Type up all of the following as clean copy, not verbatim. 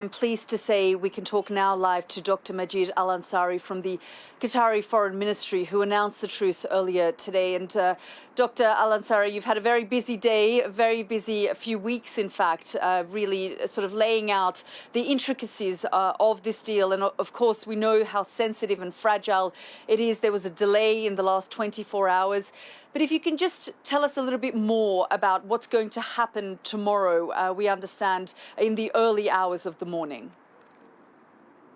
I'm pleased to say we can talk now live to Dr Majed al Ansari from the Qatari Foreign Ministry, who announced the truce earlier today. And Dr Al Ansari, you've had a very busy day, a very busy few weeks, in fact, really sort of laying out the intricacies of this deal. And of course, we know how sensitive and fragile it is. There was a delay in the last 24 hours. But if you can just tell us a little bit more about what's going to happen tomorrow, we understand, in the early hours of the morning.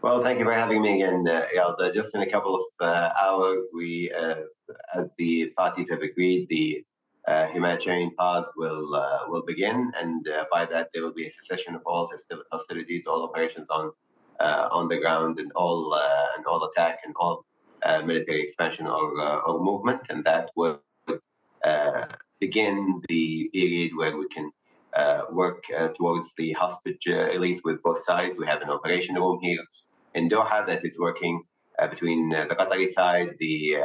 Well, thank you for having me again, Yalda. Just in a couple of hours, we, as the parties have agreed, the humanitarian pause will begin, and by that there will be a cessation of all hostilities, all operations on the ground, and all attack and all military expansion or movement, and that will begin the period where we can work towards the hostage release with both sides. We have an operation room here in Doha that is working between the Qatari side, the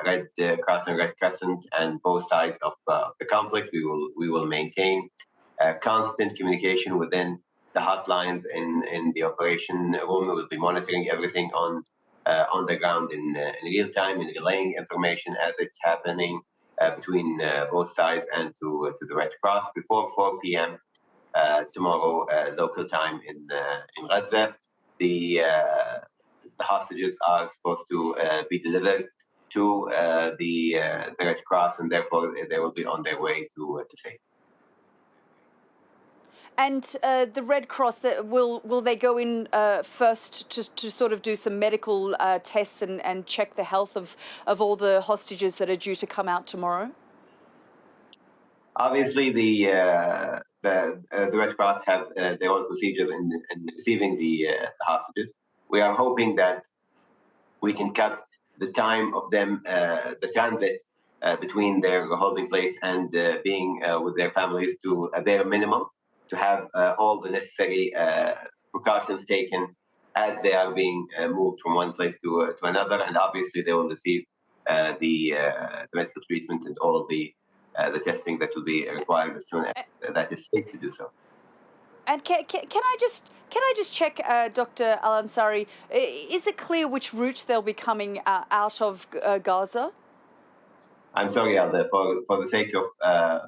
Red Cross and Red Crescent, and both sides of the conflict. We will maintain constant communication within the hotlines in the operation room. We will be monitoring everything on the ground in real time and relaying information as it's happening between both sides and to the Red Cross before 4 p.m. Tomorrow local time in Gaza. The hostages are supposed to be delivered to the Red Cross, and therefore they will be on their way to safety. And the Red Cross, will they go in first to sort of do some medical tests and check the health of all the hostages that are due to come out tomorrow? Obviously, the Red Cross have their own procedures in receiving the hostages. We are hoping that we can cut the time of them, the transit between their holding place and being with their families to a bare minimum, to have all the necessary precautions taken as they are being moved from one place to another. And obviously, they will receive the medical treatment and all of the testing that will be required as soon as that is safe to do so. And can I just check, Dr Al Ansari, is it clear which route they'll be coming out of Gaza? I'm sorry, Alda, for the sake of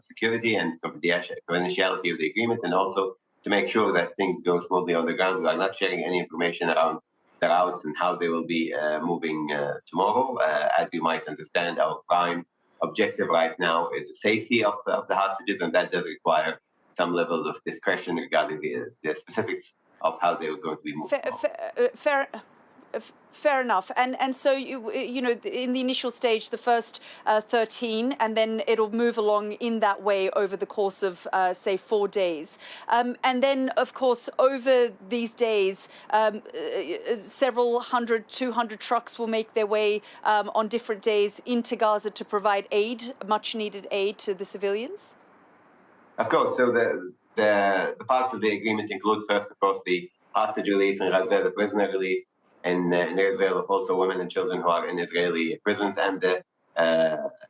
security and confidentiality of the agreement, and also to make sure that things go smoothly on the ground, we are not sharing any information around the routes and how they will be moving tomorrow. As you might understand, our prime objective right now is the safety of the hostages, and that does require some level of discretion regarding the specifics of how they are going to be moved. Fair enough. And so, you know, in the initial stage, the first 13, and then it'll move along in that way over the course of, say, 4 days. And then, of course, over these days, several 200 trucks will make their way on different days into Gaza to provide aid, much-needed aid to the civilians? Of course. So the parts of the agreement include, first, of course, the hostage release in Gaza, the prisoner release in Israel, also women and children who are in Israeli prisons, and the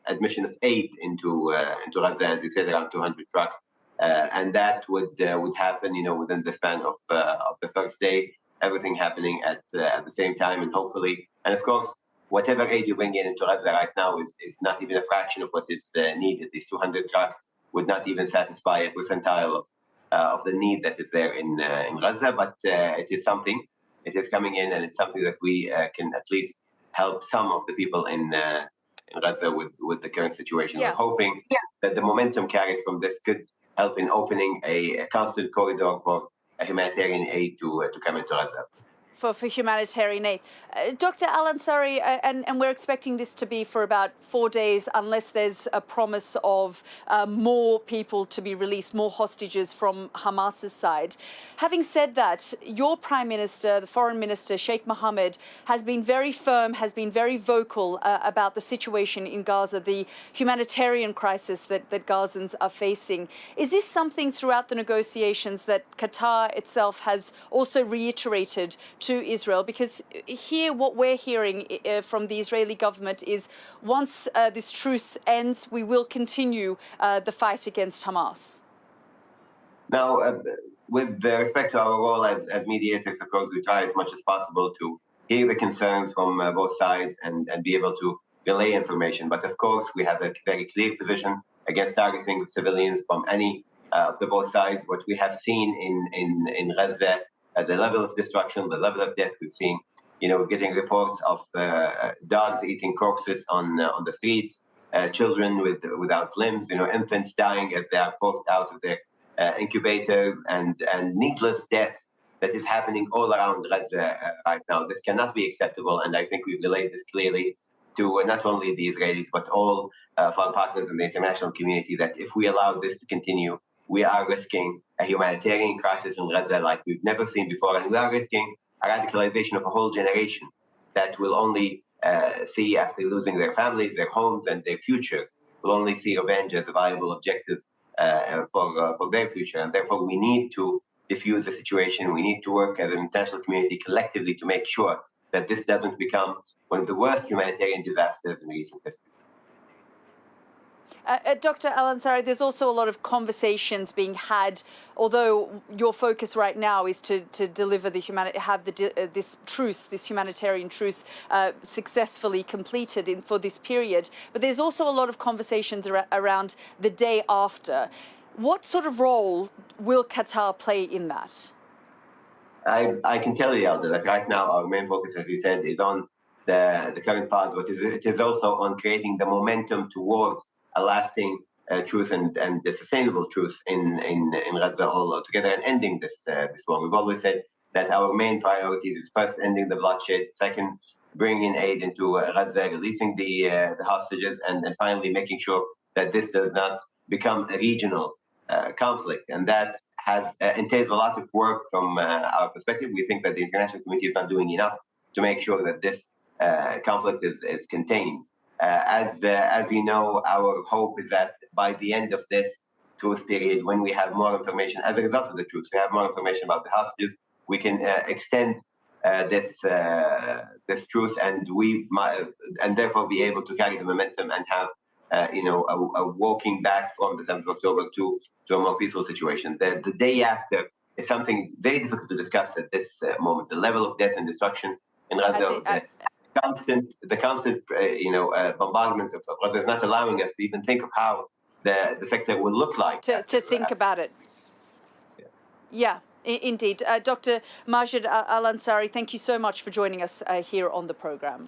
admission of aid into Gaza, as you said, around 200 trucks, and that would happen, you know, within the span of the first day. Everything happening at the same time, and hopefully, and of course, whatever aid you bring into Gaza right now is not even a fraction of what is needed. These 200 trucks would not even satisfy a percentile of the need that is there in Gaza, but it is something. It is coming in, and it's something that we can at least help some of the people in Gaza with the current situation. Yeah. We're hoping that the momentum carried from this could help in opening a constant corridor for a humanitarian aid to come into Gaza. For humanitarian aid. Dr Al Ansari, and we're expecting this to be for about 4 days, unless there's a promise of more people to be released, more hostages from Hamas's side. Having said that, your Prime Minister, the Foreign Minister, Sheikh Mohammed, has been very firm, has been very vocal about the situation in Gaza, the humanitarian crisis that Gazans are facing. Is this something throughout the negotiations that Qatar itself has also reiterated to Israel? Because here what we're hearing from the Israeli government is once this truce ends, we will continue the fight against Hamas. Now, with respect to our role as mediators, of course, we try as much as possible to hear the concerns from both sides and be able to relay information. But of course, we have a very clear position against targeting civilians from any of the both sides. What we have seen in Gaza, the level of destruction, the level of death we've seen, we're getting reports of dogs eating corpses on the streets, children without limbs, infants dying as they are forced out of their incubators, and needless death that is happening all around Gaza right now. This cannot be acceptable, and I think we've relayed this clearly to not only the Israelis, but all of our partners in the international community, that if we allow this to continue, we are risking a humanitarian crisis in Gaza like we've never seen before, and we are risking a radicalization of a whole generation that will only see, after losing their families, their homes, and their futures, will only see revenge as a viable objective for their future. And therefore, we need to diffuse the situation. We need to work as an international community collectively to make sure that this doesn't become one of the worst humanitarian disasters in recent history. Dr. Al Ansari, there's also a lot of conversations being had, although your focus right now is to deliver this truce, this humanitarian truce, successfully completed for this period. But there's also a lot of conversations around the day after. What sort of role will Qatar play in that? I can tell you, Alda, that right now our main focus, as you said, is on the current pause, but it is also on creating the momentum towards a lasting truce and a sustainable truce in Gaza altogether, and ending this war. We've always said that our main priorities is first ending the bloodshed, second bringing in aid into Gaza, releasing the hostages, and finally making sure that this does not become a regional conflict. And that entails a lot of work from our perspective. We think that the international community is not doing enough to make sure that this conflict is contained. As you know, our hope is that by the end of this truce period, when we have more information as a result of the truce, we have more information about the hostages, we can extend this truce, and therefore be able to carry the momentum and have a walking back from the 7th of October to a more peaceful situation. The day after is something very difficult to discuss at this moment. The level of death and destruction in Gaza, the constant bombardment of Gaza is not allowing us to even think of how the sector will look like. To think about it. Yeah, indeed. Dr. Majed al Ansari, thank you so much for joining us here on the program.